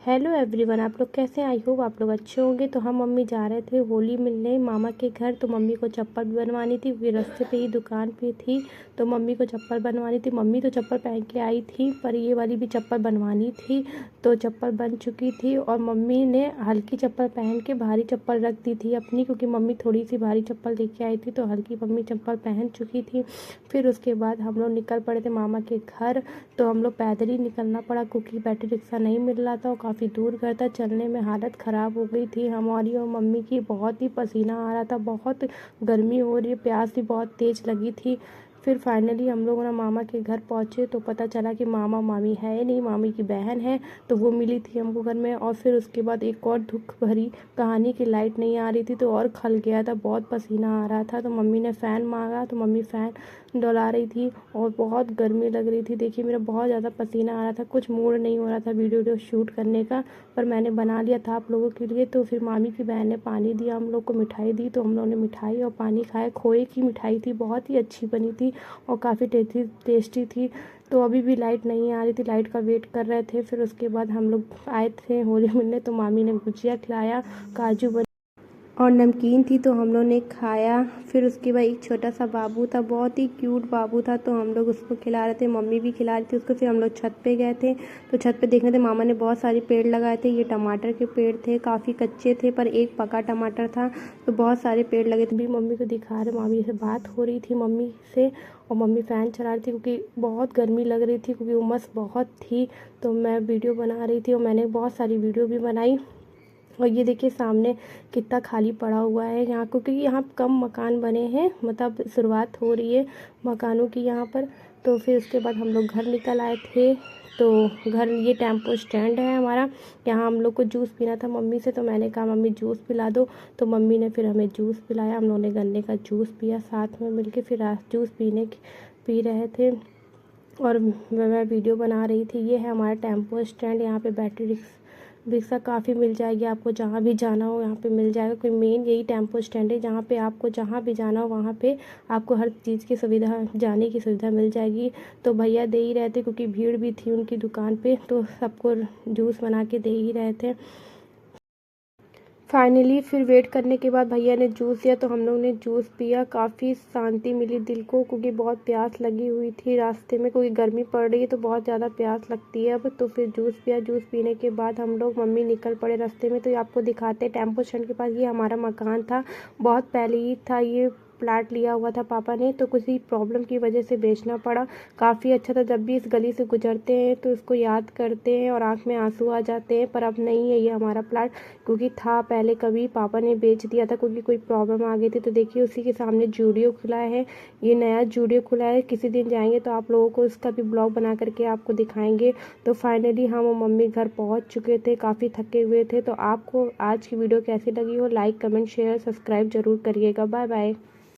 Hello everyone, आप लोग कैसे हैं? आई होप आप लोग अच्छे होंगे। तो हम मम्मी जा रहे थे होली मिलने मामा के घर। तो मम्मी को चप्पल बनवानी थी, वे रास्ते पे ही दुकान पे थी। तो मम्मी को चप्पल बनवानी थी। मम्मी तो चप्पल पहन के आई थी, पर ये वाली भी चप्पल बनवानी थी। तो चप्पल बन चुकी थी और मम्मी ने हल्की चप्पल पहन के भारी चप्पल रख दी थी अपनी, क्योंकि मम्मी थोड़ी सी भारी चप्पल लेके आई थी। तो हल्की मम्मी चप्पल पहन चुकी थी। फिर उसके बाद हम लोग निकल पड़े थे मामा के घर। तो हम लोग पैदल ही निकलना पड़ा, क्योंकि बैटरी रिक्शा नहीं मिल रहा था और काफ़ी दूर घर था। चलने में हालत ख़राब हो गई थी हमारी और मम्मी की। बहुत ही पसीना आ रहा था, बहुत गर्मी हो रही है, प्यास भी बहुत तेज़ लगी थी। फिर फाइनली हम लोग ना मामा के घर पहुँचे तो पता चला कि मामा मामी है नहीं, मामी की बहन है। तो वो मिली थी हमको घर में। और फिर उसके बाद एक और दुख भरी कहानी की लाइट नहीं आ रही थी, तो और खल गया था, बहुत पसीना आ रहा था। तो मम्मी ने फ़ैन मांगा तो मम्मी फ़ैन डला रही थी और बहुत गर्मी लग रही थी। देखिए मेरा बहुत ज़्यादा पसीना आ रहा था, कुछ मूड नहीं हो रहा था वीडियो शूट करने का, पर मैंने बना लिया था आप लोगों के लिए। तो फिर मामी की बहन ने पानी दिया, हम लोग को मिठाई दी, तो हम लोगों ने मिठाई और पानी खाए। खोए की मिठाई थी, बहुत ही अच्छी बनी थी और काफ़ी टेस्टी थी। तो अभी भी लाइट नहीं आ रही थी, लाइट का वेट कर रहे थे। फिर उसके बाद हम लोग आए थे होली मिलने, तो मामी ने गुजिया खिलाया, काजू और नमकीन थी, तो हम लोग ने खाया। फिर उसके बाद एक छोटा सा बाबू था, बहुत ही क्यूट बाबू था, तो हम लोग उसको खिला रहे थे, मम्मी भी खिला रही थी उसको। फिर हम लोग छत पे गए थे, तो छत पे देखने थे मामा ने बहुत सारे पेड़ लगाए थे। ये टमाटर के पेड़ थे, काफ़ी कच्चे थे, पर एक पका टमाटर था। तो बहुत सारे पेड़ लगे थे। भी मम्मी को दिखा रहे, मामी से बात हो रही थी मम्मी से, और मम्मी फ़ैन चला रही थी क्योंकि बहुत गर्मी लग रही थी, क्योंकि उमस बहुत थी। तो मैं वीडियो बना रही थी और मैंने बहुत सारी वीडियो भी बनाई। और ये देखिए सामने कितना खाली पड़ा हुआ है यहाँ को, क्योंकि यहाँ कम मकान बने हैं, मतलब शुरुआत हो रही है मकानों की यहाँ पर। तो फिर उसके बाद हम लोग घर निकल आए थे। तो घर, ये टेम्पो स्टैंड है हमारा, यहाँ हम लोग को जूस पीना था मम्मी से। तो मैंने कहा मम्मी जूस पिला दो, तो मम्मी ने फिर हमें जूस पिलाया। हम लोगों ने गन्ने का जूस पिया साथ में मिलके। फिर जूस पी रहे थे और मैं वीडियो बना रही थी। ये है हमारा टेम्पो स्टैंड, यहाँ पे बैटरी रिक्शा काफ़ी मिल जाएगी आपको, जहाँ भी जाना हो यहाँ पे मिल जाएगा। कोई मेन यही टेम्पो स्टैंड है जहाँ पे आपको जहाँ भी जाना हो वहाँ पे आपको हर चीज़ की सुविधा, जाने की सुविधा मिल जाएगी। तो भैया दे ही रहे थे, क्योंकि भीड़ भी थी उनकी दुकान पे, तो सबको जूस बना के दे ही रहे थे। फाइनली फिर वेट करने के बाद भैया ने जूस दिया, तो हम लोग ने जूस पिया। काफ़ी शांति मिली दिल को, क्योंकि बहुत प्यास लगी हुई थी रास्ते में, क्योंकि गर्मी पड़ रही है तो बहुत ज़्यादा प्यास लगती है अब। तो फिर जूस पिया। जूस पीने के बाद हम लोग मम्मी निकल पड़े रास्ते में। तो आपको दिखाते टेम्पो स्टैंड के पास, ये हमारा मकान था, बहुत पहले ही था ये, प्लाट लिया हुआ था पापा ने, तो किसी प्रॉब्लम की वजह से बेचना पड़ा। काफ़ी अच्छा था, जब भी इस गली से गुजरते हैं तो इसको याद करते हैं और आँख में आंसू आ जाते हैं। पर अब नहीं है ये हमारा प्लाट, क्योंकि था पहले, कभी पापा ने बेच दिया था क्योंकि कोई प्रॉब्लम आ गई थी। तो देखिए उसी के सामने जूडियो खुला है, ये नया जूडियो खुला है। किसी दिन जाएंगे तो आप लोगों को इसका भी ब्लॉग बना करके आपको दिखाएंगे। तो फाइनली हम और मम्मी घर पहुंच चुके थे, काफ़ी थके हुए थे। तो आपको आज की वीडियो कैसी लगी हो, लाइक कमेंट शेयर सब्सक्राइब जरूर करिएगा। Bye bye.